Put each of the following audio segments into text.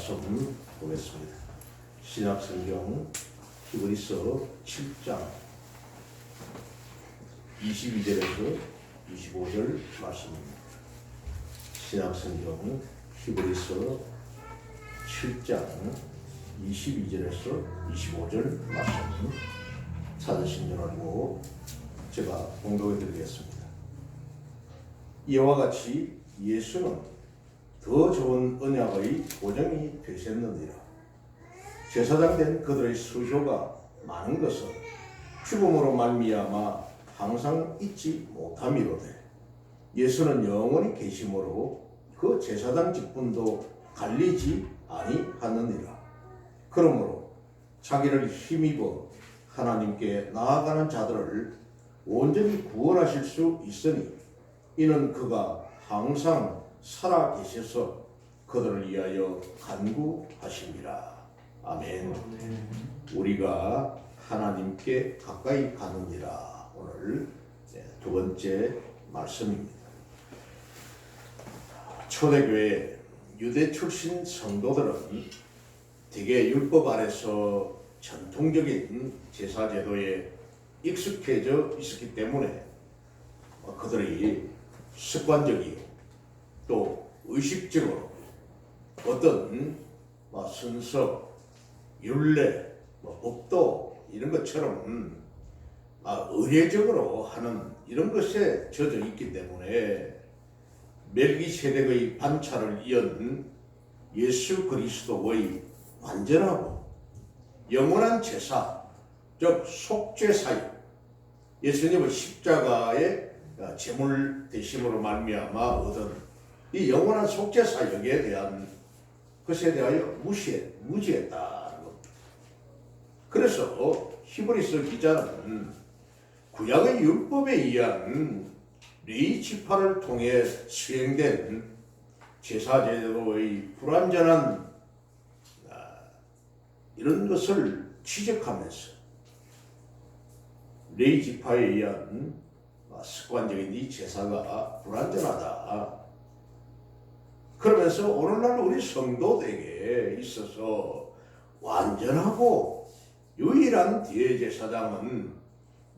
말씀 보겠습니다. 신약성경 히브리서 7장 22절에서 25절 말씀입니다. 신약성경 히브리서 7장 22절에서 25절 말씀 찾으신 줄 알고 제가 봉독해 드리겠습니다. 이와 같이 예수는 더 좋은 언약의 보증이 되셨느니라. 제사장 된 그들의 수효가 많은 것은 죽음으로 말미암아 항상 잊지 못함이로되 예수는 영원히 계심으로 그 제사장 직분도 갈리지 아니하느니라. 그러므로 자기를 힘입어 하나님께 나아가는 자들을 온전히 구원하실 수 있으니 이는 그가 항상 살아 계셔서 그들을 위하여 간구하심이라. 아멘. 우리가 하나님께 가까이 가느니라. 오늘 두 번째 말씀입니다. 초대교회 유대 출신 성도들은 대개 율법 아래서 전통적인 제사제도에 익숙해져 있었기 때문에 그들이 습관적이고 또 의식적으로 어떤 순서, 율례, 법도 이런 것처럼 의례적으로 하는 이런 것에 젖어 있기 때문에 멜기세덱의 반차를 이은 예수 그리스도의 완전하고 영원한 제사, 즉 속죄사역, 예수님의 십자가의 제물 대심으로 말미암아 얻은 이 영원한 속죄사역에 대한 것에 대하여 무지했다는 겁니다. 그래서 히브리서 기자는 구약의 율법에 의한 레위 지파를 통해 수행된 제사제도의 불완전한 이런 것을 지적하면서 레위 지파에 의한 습관적인 이 제사가 불완전하다. 그러면서 오늘날 우리 성도들에게 있어서 완전하고 유일한 대제사장은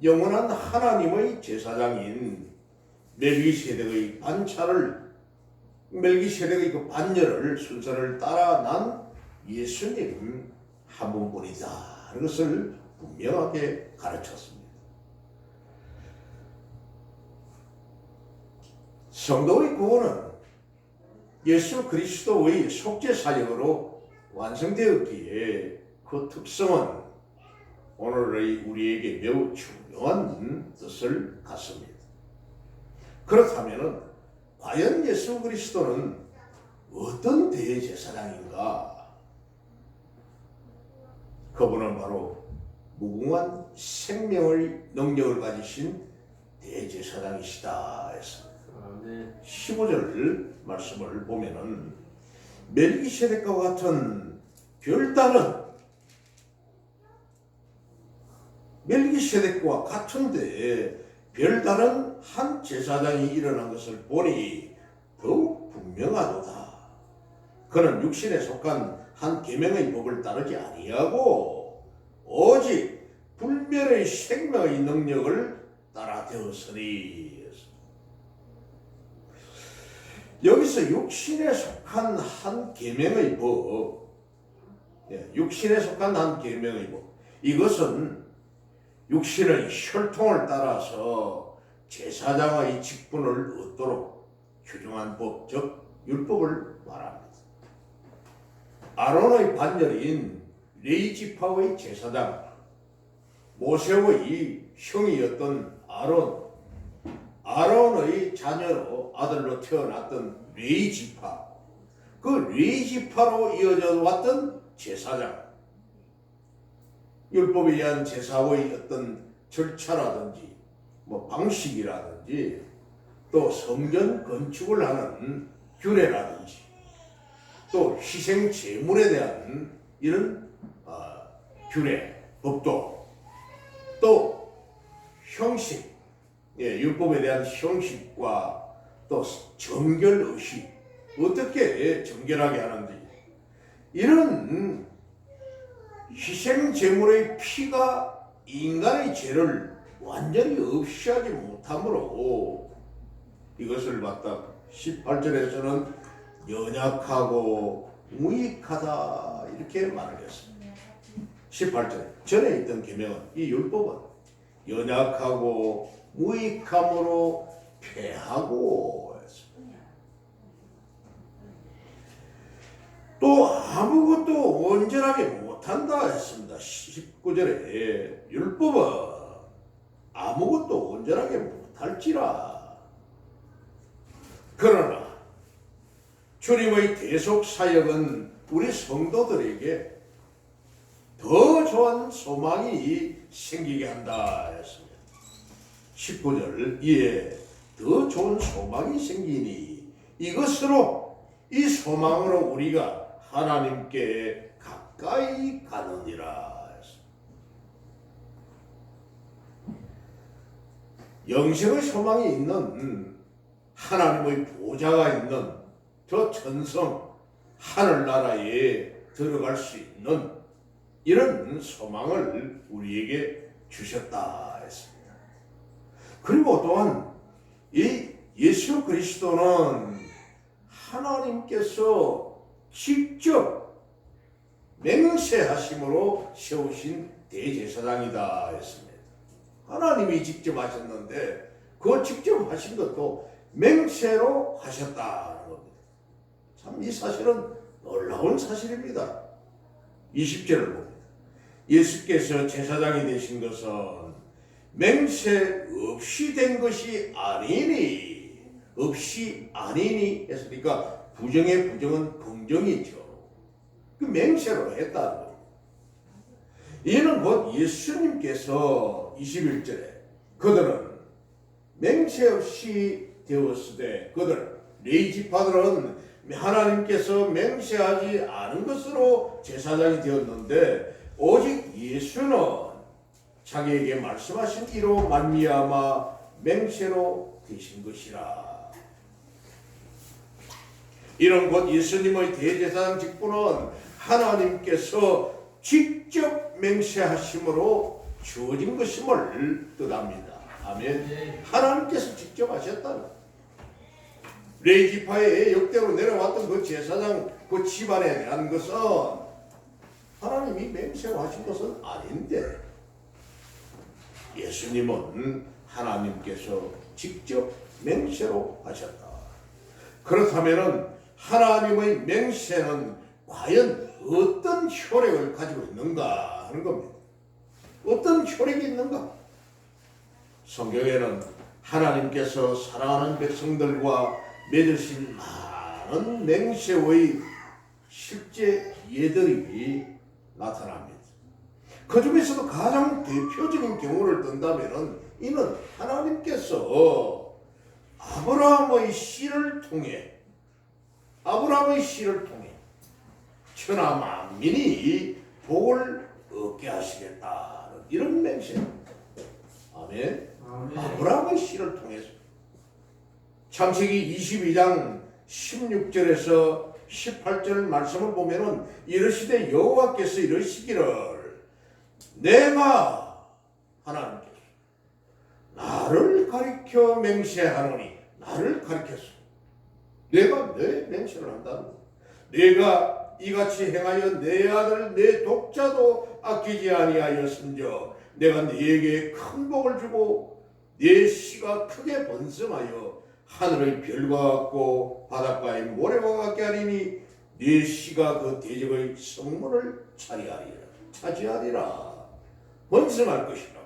영원한 하나님의 제사장인 멜기세덱의 멜기세덱의 그 반열을 순서를 따라 난 예수님 한 분뿐이다. 이것을 분명하게 가르쳤습니다. 성도의 구원은 예수 그리스도의 속죄 사역으로 완성되었기에 그 특성은 오늘의 우리에게 매우 중요한 뜻을 갖습니다. 그렇다면 과연 예수 그리스도는 어떤 대제사장인가? 그분은 바로 무궁한 생명의 능력을 가지신 대제사장이시다 했습니다. 15절 말씀을 보면은 멜기세덱과 같은 별다른 멜기세덱과 같은데 별다른 한 제사장이 일어난 것을 보니 더욱 분명하도다. 그는 육신에 속한 한 계명의 법을 따르지 아니하고 오직 불멸의 생명의 능력을 따라 되었으니. 여기서 육신에 속한 한 계명의 법, 육신에 속한 한 계명의 법, 이것은 육신의 혈통을 따라서 제사장의 직분을 얻도록 규정한 법, 즉 율법을 말합니다. 아론의 반열인 레위 지파의 제사장, 모세의 형이었던 아론의 자녀로 아들로 태어났던 레위 지파, 그 레위 지파로 이어져 왔던 제사장, 율법에 의한 제사의 어떤 절차라든지 방식이라든지 또 성전 건축을 하는 규례라든지 또 희생 제물에 대한 이런 규례, 법도 또 형식, 율법에 대한 형식과 또 정결의식, 어떻게 정결하게 하는지 이런 희생 제물의 피가 인간의 죄를 완전히 없이하지 못하므로 이것을 갖다 18절에서는 연약하고 무익하다 이렇게 말을 했습니다. 18절 전에 있던 계명은 이 율법은 연약하고 무익함으로 패하고 했습니다. 또 아무것도 온전하게 못한다 했습니다. 19절에 율법은 아무것도 온전하게 못할지라. 그러나 주님의 대속 사역은 우리 성도들에게 더 좋은 소망이 생기게 한다 했습니다. 19절 이에 더 좋은 소망이 생기니 이것으로 이 소망으로 우리가 하나님께 가까이 가느니라 했습니다. 영생의 소망이 있는 하나님의 보좌가 있는 저 천성 하늘나라에 들어갈 수 있는 이런 소망을 우리에게 주셨다 했습니다. 그리고 또한 이 예수 그리스도는 하나님께서 직접 맹세하심으로 세우신 대제사장이다 했습니다. 하나님이 직접 하셨는데 그 직접 하신 것도 맹세로 하셨다는 겁니다. 참 이 사실은 놀라운 사실입니다. 20절을 봅니다. 예수께서 제사장이 되신 것은 맹세 없이 된 것이 아니니 없이 아니니 했으니까 부정의 부정은 긍정이죠. 그 맹세로 했다는 거예요. 이는 곧 예수님께서 21절에 그들은 맹세 없이 되었으되 그들 레위지파들은 하나님께서 맹세하지 않은 것으로 제사장이 되었는데 오직 예수는 자기에게 말씀하신 이로 말미암아 맹세로 되신 것이라. 이런 곧 예수님의 대제사장 직분은 하나님께서 직접 맹세하심으로 주어진 것임을 뜻합니다. 아멘. 하나님께서 직접 하셨다는. 레위지파의 역대로 내려왔던 그 제사장 그 집안에 대한 것은 하나님이 맹세로 하신 것은 아닌데 예수님은 하나님께서 직접 맹세로 하셨다. 그렇다면 하나님의 맹세는 과연 어떤 효력을 가지고 있는가 하는 겁니다. 어떤 효력이 있는가? 성경에는 하나님께서 사랑하는 백성들과 맺으신 많은 맹세의 실제 예들이 나타납니다. 그 중에서도 가장 대표적인 경우를 든다면 이는 하나님께서 아브라함의 씨를 통해 천하 만민이 복을 얻게 하시겠다는 이런 맹세입니다. 아멘. 아브라함의 씨를 통해서 창세기 22장 16절에서 18절 말씀을 보면은 이르시되 여호와께서 이르시기를 내가 하나님께서 나를 가리켜 맹세하노니 나를 가리켰어. 내가 내 맹세를 한다는 거야. 내가 이같이 행하여 내 아들 내 독자도 아끼지 아니하였은저 내가 네게 큰 복을 주고 네 씨가 크게 번성하여 하늘의 별과 같고 바닷가의 모래와 같게 하리니 네 씨가 그 대적의 성문을 차지하리라. 번성할 것이라.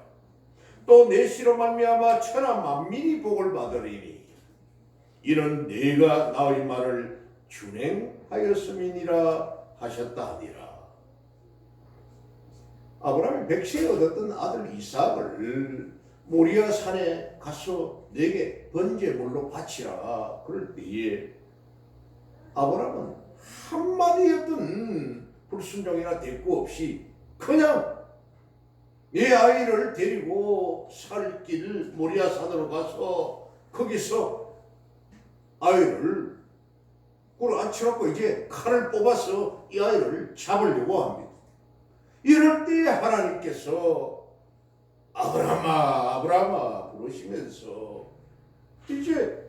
또 내 씨로 말미암아 천하 만민이 복을 받으리니 이는 네가 나의 말을 준행하였음이니라 하셨다 하니라. 아브라함이 백세에 얻었던 아들 이삭을 모리아 산에 가서 내게 번제물로 바치라. 그럴 때에 아브라함은 한마디였던 불순종이나 대꾸 없이 그냥 내 아이를 데리고 살 길 모리아 산으로 가서 거기서 아이를 꿀 앉혀놓고 이제 칼을 뽑아서 이 아이를 잡으려고 합니다. 이럴 때 하나님께서 아브라함아 아브라함아 부르시면서 이제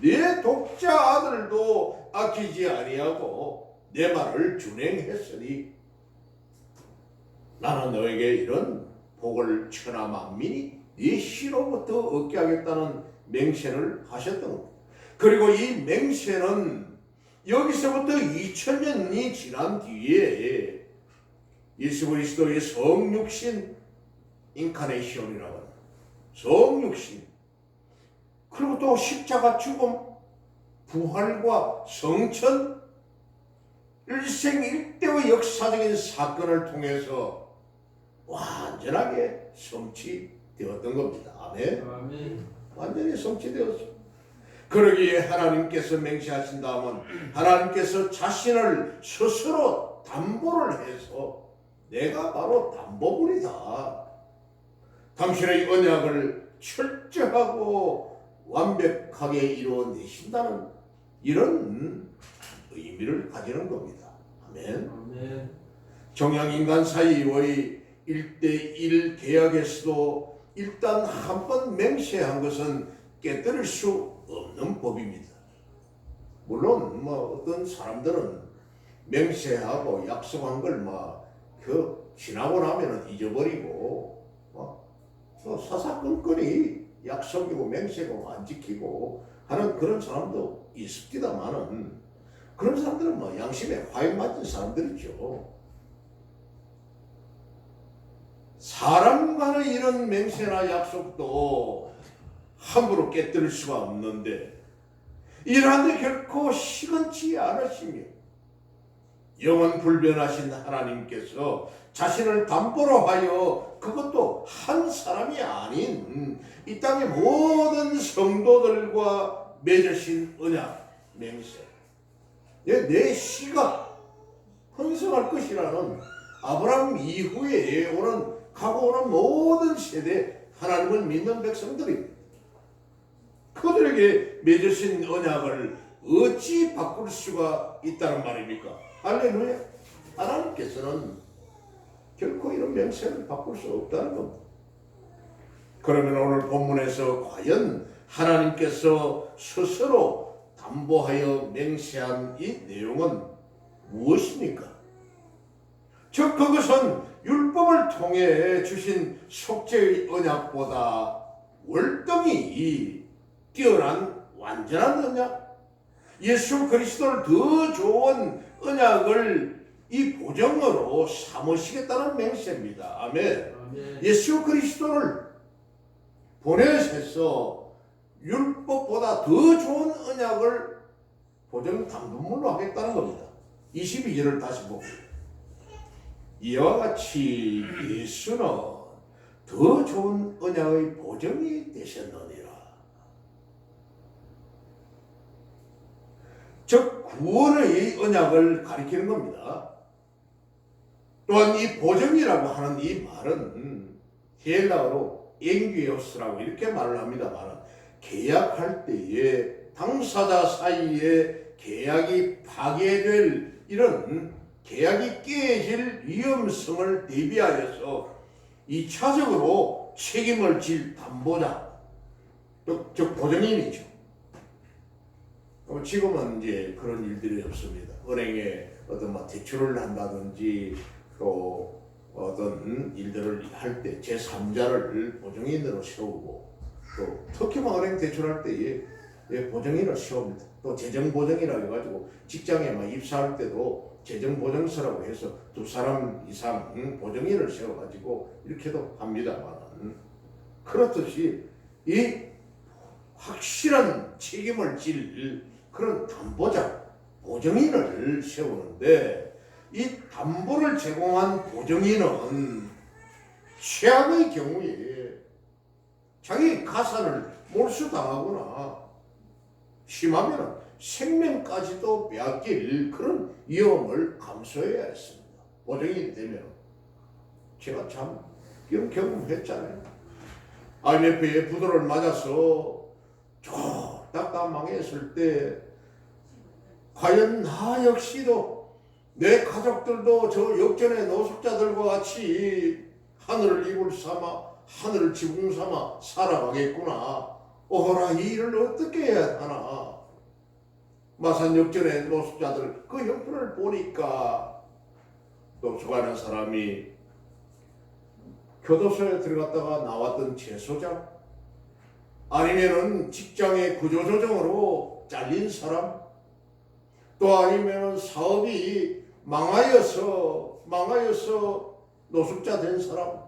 내 독자 아들도 아끼지 아니하고 내 말을 준행했으니 나는 너에게 이런 복을 천하 만민이 네 씨로부터 얻게 하겠다는 맹세를 하셨던 겁니다. 그리고 이 맹세는 여기서부터 2000년이 지난 뒤에 예수 그리스도의 성육신 인카네이션이라고 합니다. 성육신 그리고 또 십자가 죽음 부활과 성천 일생일대의 역사적인 사건을 통해서 완전하게 성취되었던 겁니다. 아멘. 아멘. 완전히 성취되었습니다. 그러기에 하나님께서 맹세하신다면 하나님께서 자신을 스스로 담보를 해서 내가 바로 담보물이다. 당신의 언약을 철저하고 완벽하게 이루어내신다는 이런 의미를 가지는 겁니다. 아멘. 아멘. 정양인간 사이의 1대1 계약에서도 일단 한 번 맹세한 것은 깨뜨릴 수 없는 법입니다. 물론 어떤 사람들은 맹세하고 약속한 걸 지나고 나면은 잊어버리고 사사건건이 약속이고 맹세고 안 지키고 하는 그런 사람도 있습니다만은 그런 사람들은 양심에 화형 맞은 사람들이죠. 사람 간의 이런 맹세나 약속도 함부로 깨뜨릴 수가 없는데 이러한데 결코 시건치 않으시며 영원 불변하신 하나님께서 자신을 담보로 하여 그것도 한 사람이 아닌 이 땅의 모든 성도들과 맺으신 언약 맹세 내 씨가 번성할 것이라는 아브라함 이후에 가고 오는 모든 세대 하나님을 믿는 백성들입니다. 그들에게 맺으신 언약을 어찌 바꿀 수가 있다는 말입니까? 할렐루야. 하나님께서는 결코 이런 맹세를 바꿀 수 없다는 겁니다. 그러면 오늘 본문에서 과연 하나님께서 스스로 담보하여 맹세한 이 내용은 무엇입니까? 즉 그것은 율법을 통해 주신 속죄의 언약보다 월등히 뛰어난 완전한 언약, 예수 그리스도를 더 좋은 언약을 이 보정으로 삼으시겠다는 맹세입니다. 아멘. 아멘. 예수 그리스도를 보내셔서 율법보다 더 좋은 언약을 보정 담보물로 하겠다는 겁니다. 22절을 다시 보고 이와 같이 예수는 더 좋은 언약의 보정이 되셨느니라. 즉 구원의 언약을 가리키는 겁니다. 또한 이 보정이라고 하는 이 말은 헬라어로 엥귀오스라고 이렇게 말을 합니다만 계약할 때에 당사자 사이에 계약이 파괴될 이런 계약이 깨질 위험성을 대비하여서 2차적으로 책임을 질 담보자, 즉 보증인이죠. 지금은 이제 그런 일들이 없습니다. 은행에 어떤 대출을 한다든지 또 어떤 일들을 할 때 제3자를 보증인으로 세우고 또 특히 은행 대출할 때에 보증인을 세웁니다. 또 재정보증이라고 해가지고 직장에 입사할 때도 재정보증서라고 해서 2사람 이상 보증인을 세워가지고 이렇게도 합니다만 그렇듯이 이 확실한 책임을 질 그런 담보자, 보증인을 세우는데 이 담보를 제공한 보증인은 최악의 경우에 자기 가산을 몰수당하거나 심하면 생명까지도 빼앗길 그런 위험을 감수해야 했습니다. 보증인이 되면 제가 참 이런 경험했잖아요. IMF의 부도를 맞아서 쫙 망했을 때 과연 나 역시도 내 가족들도 저 역전의 노숙자들과 같이 하늘을 이불 삼아 하늘을 지붕 삼아 살아가겠구나. 어라, 이 일을 어떻게 해야 하나. 마산 역전의 노숙자들 그 형편을 보니까 노숙하는 사람이 교도소에 들어갔다가 나왔던 재소자, 아니면은 직장의 구조조정으로 잘린 사람, 또 아니면은 사업이 망하여서 노숙자 된 사람,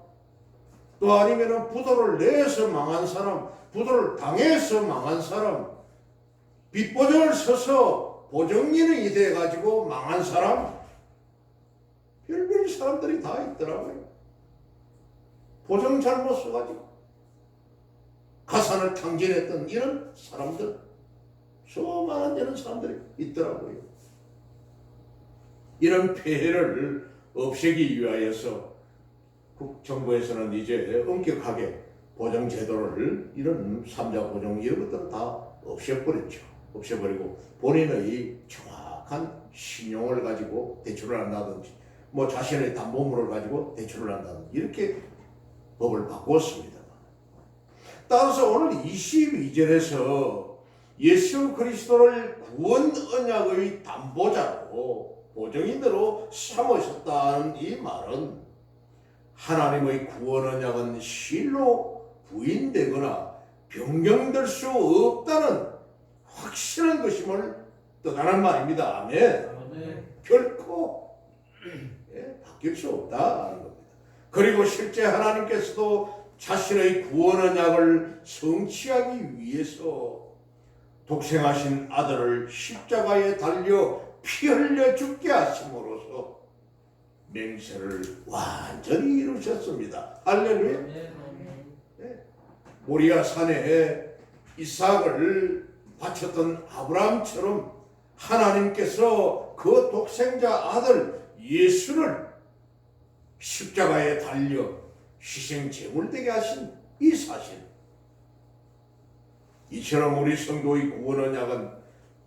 또 아니면은 부도를 내서 망한 사람, 부도를 당해서 망한 사람, 빚보증을 서서 보증인이 돼가지고 망한 사람, 별별 사람들이 다 있더라고요. 보증 잘못 써가지고 가산을 탕진했던 이런 사람들, 수많은 이런 사람들이 있더라고요. 이런 폐해를 없애기 위하여서 정부에서는 이제 엄격하게 보정제도를, 이런 삼자 보정 이런 것들은 다 없애버렸죠. 없애버리고 본인의 정확한 신용을 가지고 대출을 한다든지 뭐 자신의 담보물을 가지고 대출을 한다든지 이렇게 법을 바꿨습니다. 따라서 오늘 22절에서 예수 그리스도를 구원 언약의 담보자로 보증인으로 삼으셨다는 이 말은 하나님의 구원 언약은 실로 부인되거나 변경될 수 없다는 확실한 것임을 뜻하는 말입니다. 아멘. 결코 바뀔 수 없다는 겁니다. 그리고 실제 하나님께서도 자신의 구원 언약을 성취하기 위해서 독생하신 아들을 십자가에 달려 피 흘려 죽게 하심으로써 맹세를 완전히 이루셨습니다. 할렐루야. 네. 모리아 산에 이삭을 바쳤던 아브라함처럼 하나님께서 그 독생자 아들 예수를 십자가에 달려 희생 제물되게 하신 이 사실, 이처럼 우리 성도의 구원 언약은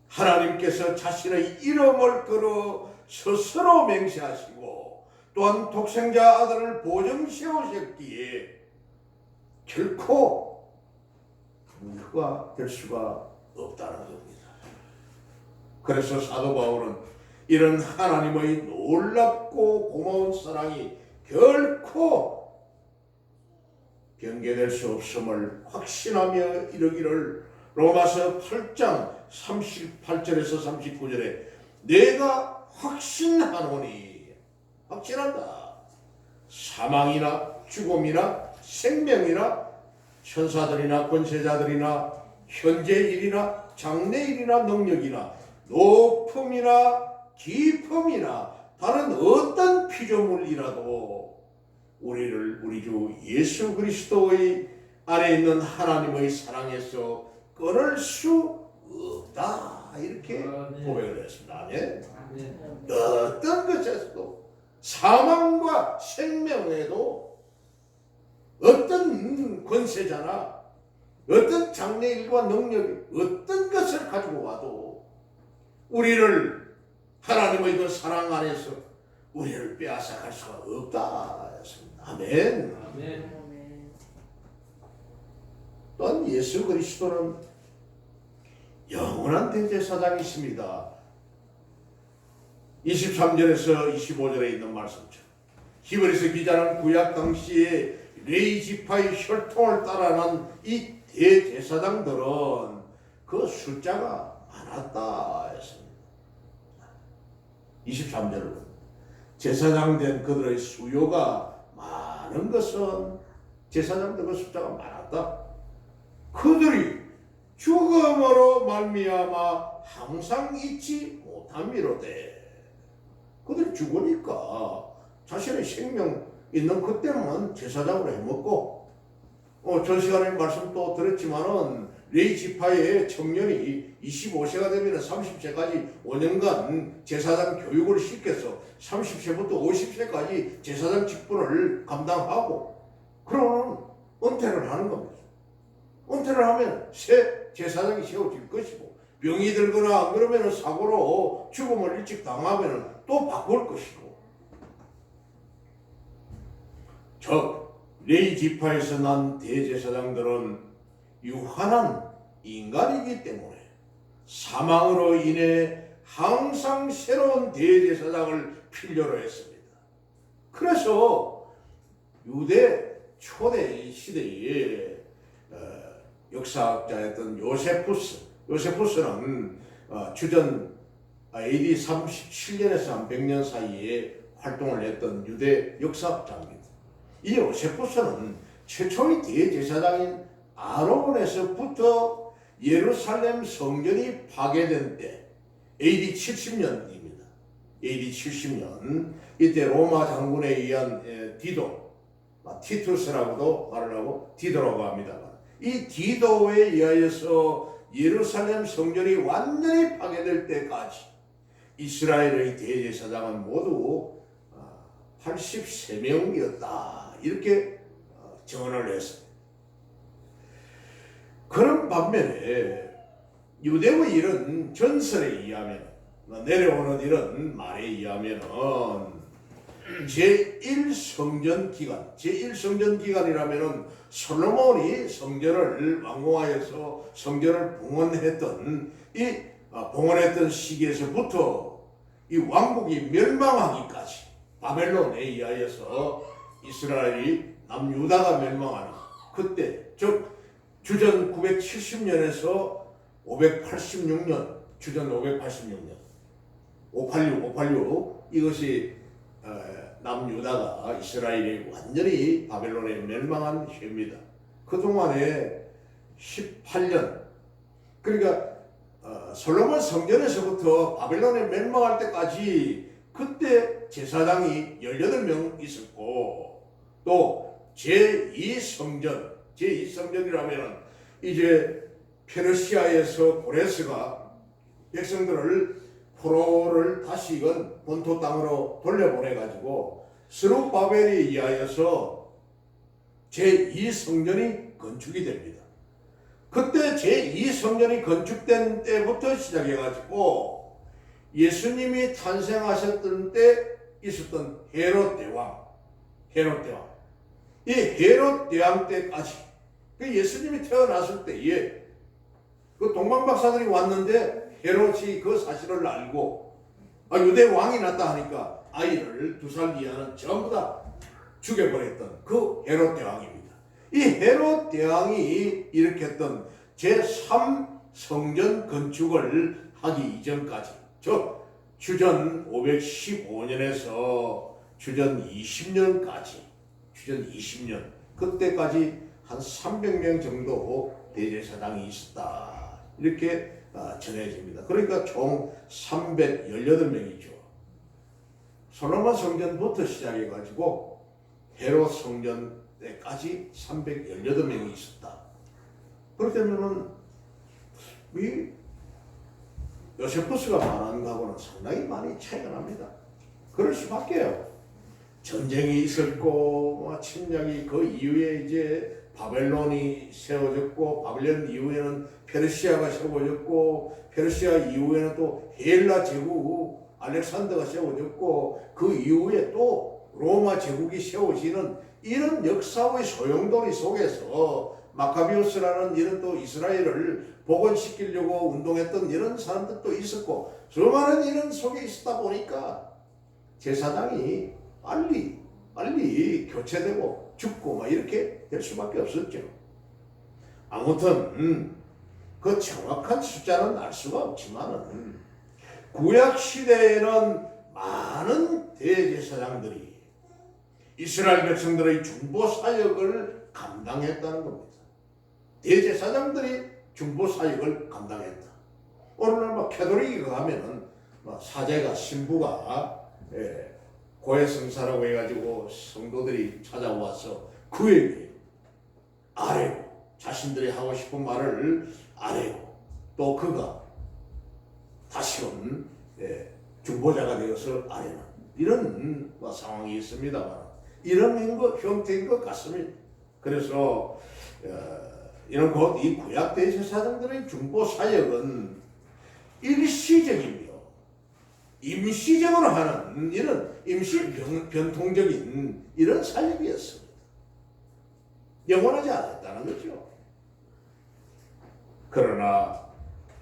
하나님께서 자신의 이름을 걸어 스스로 맹세하시고 또한 독생자 아들을 보증 세우셨기에 결코 무효가 될 수가 없다는 겁니다. 그래서 사도 바울은 이런 하나님의 놀랍고 고마운 사랑이 결코 변개될 수 없음을 확신하며 이르기를 로마서 8장 38절에서 39절에 내가 확신하노니, 확신한다. 사망이나 죽음이나 생명이나 천사들이나 권세자들이나 현재 일이나 장래 일이나 능력이나 높음이나 깊음이나 다른 어떤 피조물이라도 우리 주 예수 그리스도의 안에 있는 하나님의 사랑에서 끊을 수 없다. 이렇게 고백을 했습니다. 네. 어떤 것에서도, 사망과 생명에도, 어떤 권세자나 어떤 장래일과 능력이 어떤 것을 가지고 와도 우리를 하나님의 그 사랑 안에서 우리를 빼앗아갈 수가 없다 했습니다. 아멘. 또한 예수 그리스도는 영원한 대제사장이십니다. 23절에서 25절에 있는 말씀처럼 히브리서 기자는 구약 당시에 레위 지파의 혈통을 따라난 이 대제사장들은 그 숫자가 많았다 했습니다. 23절은 제사장 된 그들의 수요가 많은 것은 제사장들의 숫자가 많았다. 그들이 죽음으로 말미암아 항상 잊지 못함이로되, 그들이 죽으니까 자신의 생명 있는 그때만 제사장으로 해먹고, 전 시간에 말씀 또 드렸지만은 레위 지파의 청년이 25세가 되면 30세까지 5년간 제사장 교육을 시켜서 30세부터 50세까지 제사장 직분을 감당하고 그러면 은퇴를 하는 겁니다. 은퇴를 하면 새 제사장이 세워질 것이고, 병이 들거나 안 그러면 사고로 죽음을 일찍 당하면 또 바꿀 것이고, 즉 레위 지파에서 난 대제사장들은 유한한 인간이기 때문에 사망으로 인해 항상 새로운 대제사장을 필요로 했습니다. 그래서 유대 초대 시대의 역사학자였던 요세푸스는 주전 AD 37년에서 한 100년 사이에 활동을 했던 유대 역사학자입니다. 이 요세푸스는 최초의 대제사장인 아론에서부터 예루살렘 성전이 파괴된 때 AD 70년입니다. AD 70년 이때 로마 장군에 의한 디도, 티투스라고도 말을 하고 디도라고 합니다만, 이 디도에 의하여서 예루살렘 성전이 완전히 파괴될 때까지 이스라엘의 대제사장은 모두 83명이었다. 이렇게 정언을 했습니다. 그런 반면에 유대의 이런 전설에 의하면, 내려오는 이런 말에 의하면은 제1성전 기간이라면은 솔로몬이 성전을 완공하여서 성전을 봉헌했던 시기에서부터 이 왕국이 멸망하기까지, 바벨론에 의하여서 이스라엘이 남유다가 멸망하는 그때, 즉 주전 970년에서 586년, 주전 586년 586 이것이 남유다가 이스라엘이 완전히 바벨론에 멸망한 해입니다. 그동안에 18년, 그러니까 솔로몬 성전에서부터 바벨론에 멸망할 때까지 그때 제사장이 18명 있었고, 또 제2성전이라면 이제 페르시아에서 고레스가 백성들을 포로를 다시금 본토 땅으로 돌려보내가지고 스룹바벨에 의하여서 제2성전이 건축이 됩니다. 그때 제2성전이 건축된 때부터 시작해가지고 예수님이 탄생하셨던 때 있었던 헤롯 대왕, 이 헤롯 대왕 때까지, 그 예수님이 태어났을 때에 그 동방박사들이 왔는데 헤롯이 그 사실을 알고 유대 왕이 났다 하니까 아이를 2살 이하는 전부 다 죽여버렸던 그 헤롯 대왕입니다. 이 헤롯 대왕이 일으켰던 제3성전 건축을 하기 이전까지, 즉 주전 515년에서 주전 20년까지, 그때까지 한 300명 정도 대제사장이 있었다. 이렇게 전해집니다. 그러니까 총 318명이죠. 솔로몬 성전부터 시작해가지고 헤롯 성전 때까지 318명이 있었다. 그렇다면은 이 요세푸스가 말하는 거하고는 상당히 많이 차이가 납니다. 그럴 수밖에요. 전쟁이 있었고 침략이, 그 이후에 이제 바벨론이 세워졌고, 바벨론 이후에는 페르시아가 세워졌고, 페르시아 이후에는 또 헬라 제국 알렉산더가 세워졌고, 그 이후에 또 로마 제국이 세워지는 이런 역사의 소용돌이 속에서 마카비오스라는 이런 또 이스라엘을 복원시키려고 운동했던 이런 사람들도 있었고, 수많은 이런 속에 있었다 보니까 제사장이 빨리 교체되고 죽고 막 이렇게 될 수밖에 없었죠. 아무튼 그 정확한 숫자는 알 수가 없지만은 구약 시대에는 많은 대제사장들이 이스라엘 백성들의 중보 사역을 감당했다는 겁니다. 대제사장들이 중보 사역을 감당했다. 오늘날 막 캐톨릭에 가면은 사제가, 신부가 고해성사라고 해가지고 성도들이 찾아와서 그에게 아뢰고, 자신들이 하고 싶은 말을 아뢰고, 또 그가 다시금 중보자가 되어서 아뢰는 이런 상황이 있습니다만, 이런 형태인 것 같습니다. 그래서 이런 곧 이 구약 대제사장들의 중보 사역은 일시적이며 임시적으로 하는 이런 임시 변통적인 이런 삶이었습니다. 영원하지 않았다는 거죠. 그러나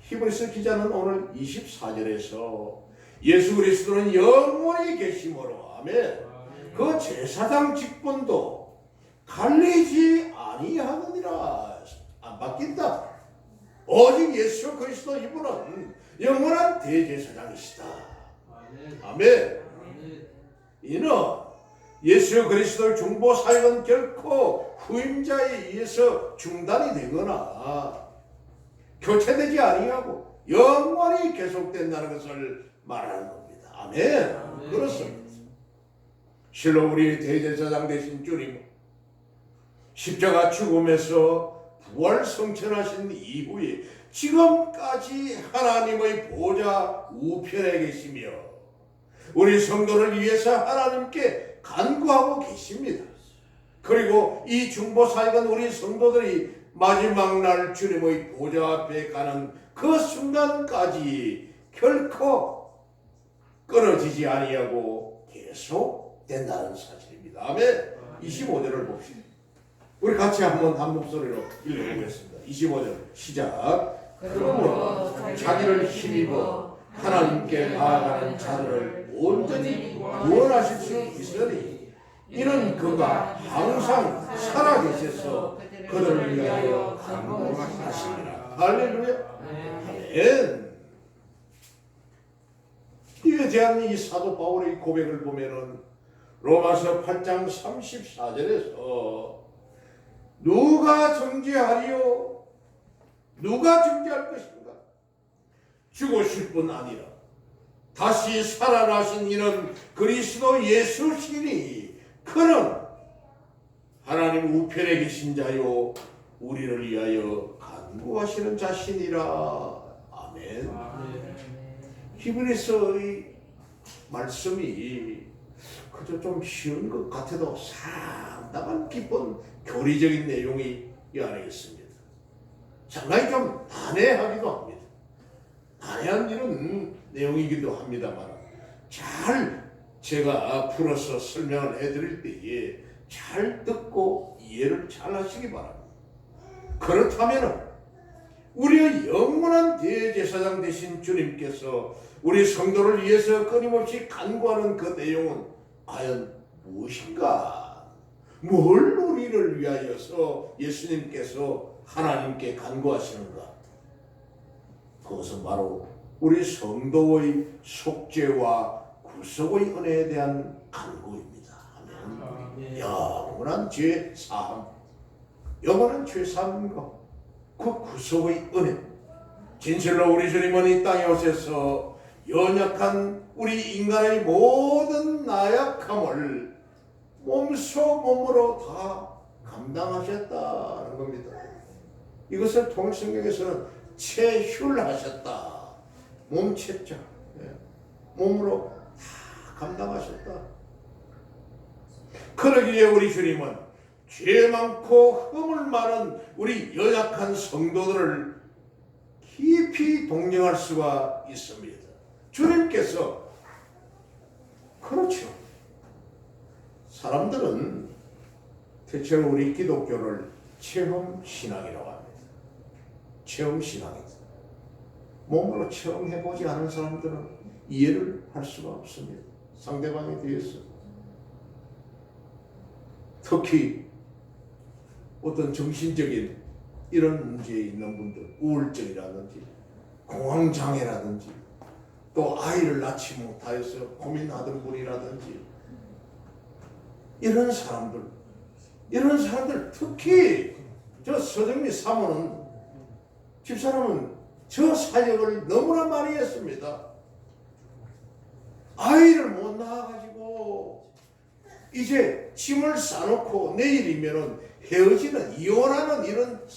히브리서 기자는 오늘 24절에서 예수 그리스도는 영원히 계심으로 아멘. 그 제사장 직분도 갈리지 아니하느니라. 안 바뀐다. 오직 예수 그리스도 이분은 영원한 대제사장이시다. 아멘. 이는 예수 그리스도의 중보 사역은 결코 후임자에 의해서 중단이 되거나 교체되지 아니하고 영원히 계속된다는 것을 말하는 겁니다. 아멘. 그렇습니다. 실로 우리 대제사장 되신 주님 십자가 죽음에서 부활 성천하신 이후에 지금까지 하나님의 보좌 우편에 계시며 우리 성도를 위해서 하나님께 간구하고 계십니다. 그리고 이 중보사역은 우리 성도들이 마지막 날 주님의 보좌 앞에 가는 그 순간까지 결코 끊어지지 아니하고 계속 된다는 사실입니다. 아멘. 25절을 봅시다. 우리 같이 한번 한 목소리로 읽어보겠습니다. 25절 시작. 그러므로 자기를 힘입어 하나님께 나아가는 자들을 온전히 구원하실 수 있으니 이는 그가 항상 살아계셔서 그들을 위하여 간구하시니라. 할렐루야. 아멘. 이에 대한 이 사도 바울의 고백을 보면은 로마서 8장 34절에서 누가 정죄하리요? 누가 정죄할 것인가? 죽으실 뿐 아니라 다시 살아나신 이는 그리스도 예수시니 그는 하나님 우편에 계신 자요 우리를 위하여 간구하시는 자신이라. 아멘. 히브리서의 말씀이 그저 좀 쉬운 것 같아도 상당한 깊은 교리적인 내용이 이 안에 있습니다. 상당히 좀 난해하기도 합니다. 난해한 이런 내용이기도 합니다만 잘 제가 풀어서 설명을 해드릴 때에 잘 듣고 이해를 잘 하시기 바랍니다. 그렇다면 우리의 영원한 대제사장 되신 주님께서 우리 성도를 위해서 끊임없이 간구하는 그 내용은 과연 무엇인가? 뭘 우리를 위하여서 예수님께서 하나님께 간구하시는가? 그것은 바로 우리 성도의 속죄와 구속의 은혜에 대한 간구입니다. 아멘. 영원한 죄 사함, 영원한 죄 사함과 그 구속의 은혜. 진실로 우리 주님은 이 땅에 오셔서 연약한 우리 인간의 모든 나약함을 몸소 몸으로 다 감당하셨다는 겁니다. 이것을 통일성경에서는 체휼하셨다. 몸체자. 몸으로 다 감당하셨다. 그러기에 우리 주님은 죄 많고 허물 많은 우리 연약한 성도들을 깊이 동정할 수가 있습니다. 주님께서 그렇죠. 사람들은 대체로 우리 기독교를 체험신앙이라고 합니다. 체험신앙입니다. 몸으로 체험해보지 않은 사람들은 이해를 할 수가 없습니다. 상대방에 대해서. 특히 어떤 정신적인 이런 문제에 있는 분들, 우울증이라든지 공황장애라든지 또 아이를 낳지 못하여서 고민하던 분이라든지 이런 사람들 특히 저 서정리 사모는 집사람은 저 사역을 너무나 많이 했습니다. 아이를 못 낳아가지고 이제 짐을 싸놓고 내일이면은 헤어지는 이혼하는 이런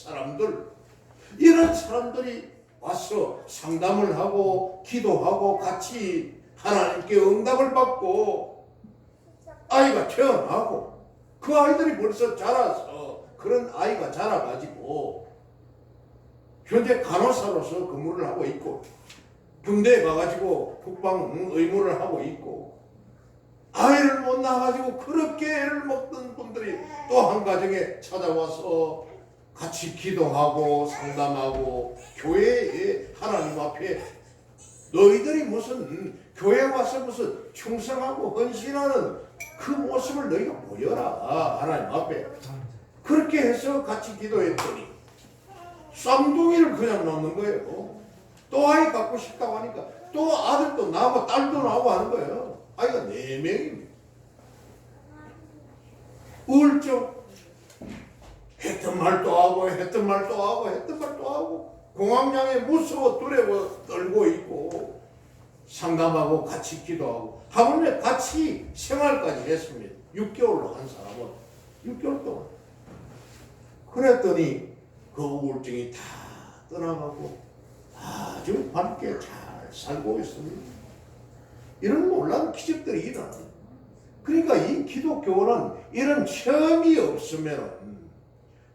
사람들이 와서 상담을 하고 기도하고 같이 하나님께 응답을 받고 아이가 태어나고 그 아이들이 벌써 자라서 그런 아이가 자라가지고 현재 간호사로서 근무를 하고 있고 군대에 가가지고 국방 의무를 하고 있고, 아이를 못 낳아가지고 그렇게 애를 먹던 분들이 또 한 가정에 찾아와서 같이 기도하고 상담하고, 교회에 하나님 앞에 너희들이 무슨 교회 와서 무슨 충성하고 헌신하는 그 모습을 너희가 보여라, 하나님 앞에. 그렇게 해서 같이 기도했더니 쌍둥이를 그냥 낳는 거예요. 또 아이 갖고 싶다고 하니까 또 아들도 나고 딸도 나고 하는 거예요. 아이가 4명입니다. 우울증, 했던 말 또 하고 했던 말 또 하고 했던 말 또 하고, 공황장애 무서워 두려워 떨고 있고, 상담하고 같이 기도하고 하물며 같이 생활까지 했습니다. 6개월로 한 사람은 6개월 동안. 그랬더니 그 우울증이 다 떠나가고 아주 밝게 잘 살고 있습니다. 이런 놀라운 기적들이 일어나요. 그러니까 이 기독교는 이런 체험이 없으면,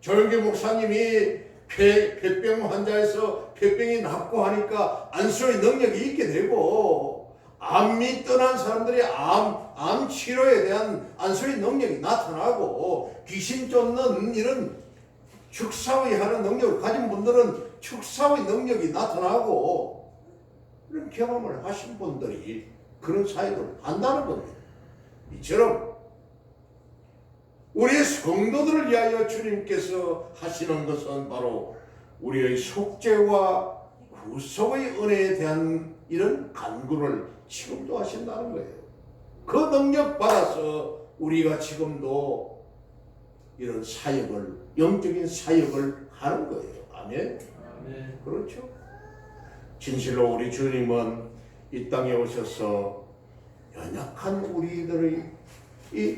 조영기 목사님이 폐병 환자에서 폐병이 낫고 하니까 안수의 능력이 있게 되고, 암이 떠난 사람들이 암 치료에 대한 안수의 능력이 나타나고, 귀신 쫓는 이런 축사의 하는 능력을 가진 분들은 축사의 능력이 나타나고, 이런 경험을 하신 분들이 그런 사역을 한다는 겁니다. 이처럼 우리의 성도들을 위하여 주님께서 하시는 것은 바로 우리의 속죄와 구속의 은혜에 대한 이런 간구를 지금도 하신다는 거예요. 그 능력 받아서 우리가 지금도 이런 사역을, 영적인 사역을 하는 거예요. 아멘. 아멘. 그렇죠. 진실로 우리 주님은 이 땅에 오셔서 연약한 우리들의 이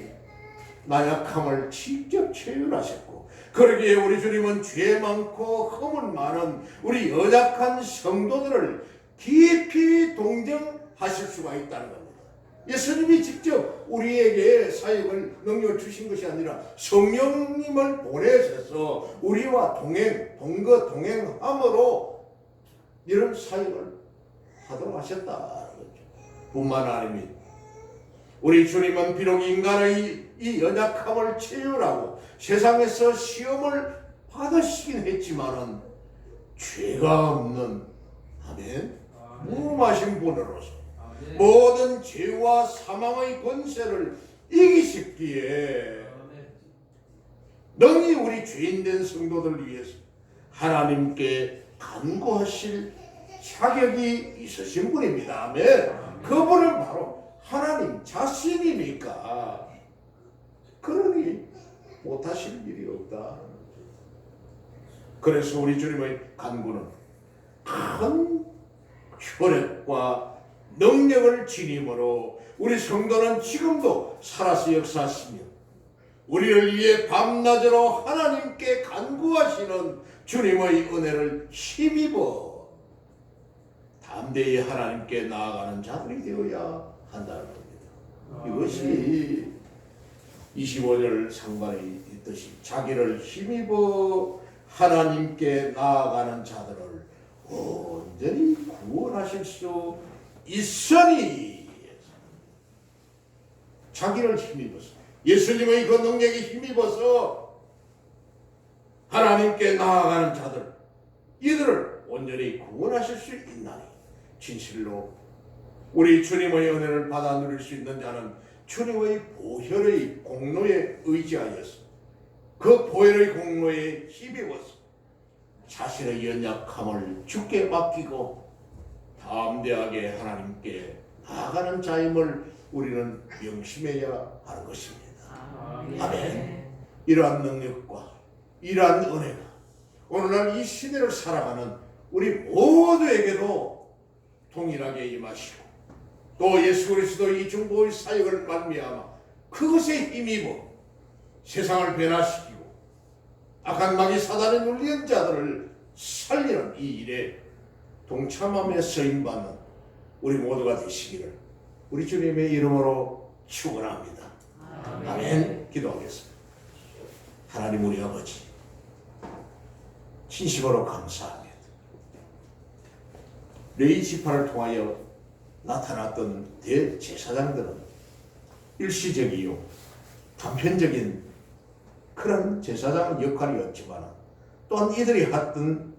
나약함을 직접 체휼하셨고, 그러기에 우리 주님은 죄 많고 허물 많은 우리 연약한 성도들을 깊이 동정하실 수가 있다는 겁니다. 예수님이 직접 우리에게 사역을 능력을 주신 것이 아니라 성령님을 보내셔서 우리와 동행함으로 이런 사역을 하도록 하셨다는 거죠. 뿐만 아닙니다. 우리 주님은 비록 인간의 이 연약함을 체휼하고 세상에서 시험을 받으시긴 했지만은 죄가 없는, 아멘, 무음하신 분으로서 모든 죄와 사망의 권세를 이기셨기에 능히 우리 죄인된 성도들을 위해서 하나님께 간구하실 자격이 있으신 분입니다. 아멘. 그분은 바로 하나님 자신이니까 그러니 못하실 일이 없다. 그래서 우리 주님의 간구는 큰 혈액과 능력을 지님으로 우리 성도는 지금도 살아서 역사하시며 우리를 위해 밤낮으로 하나님께 간구하시는 주님의 은혜를 힘입어 담대히 하나님께 나아가는 자들이 되어야 한다는 겁니다. 이것이 25절 상반에 있듯이 자기를 힘입어 하나님께 나아가는 자들을 온전히 구원하실 수 있으니, 자기를 힘입어서 예수님의 그 능력에 힘입어서 하나님께 나아가는 자들, 이들을 온전히 구원하실 수 있나니, 진실로 우리 주님의 은혜를 받아 누릴 수 있는 자는 주님의 보혈의 공로에 의지하여서 그 보혈의 공로에 힘입어서 자신의 연약함을 주께 맡기고 담대하게 하나님께 나아가는 자임을 우리는 명심해야 하는 것입니다. 아멘. 이러한 능력과 이러한 은혜가 오늘날 이 시대를 살아가는 우리 모두에게도 동일하게 임하시고, 또 예수 그리스도의 이 중보의 사역을 말미암아 그것에 힘입어 세상을 변화시키고 악한 마귀 사단에 눌리는 자들을 살리는 이 일에 동참하며 쓰임받는 우리 모두가 되시기를 우리 주님의 이름으로 축원합니다. 아멘. 기도하겠습니다. 하나님 우리 아버지, 진심으로 감사합니다. 레이지파를 통하여 나타났던 대제사장들은 일시적이요 단편적인 그런 제사장 역할이었지만 또한 이들이 하였던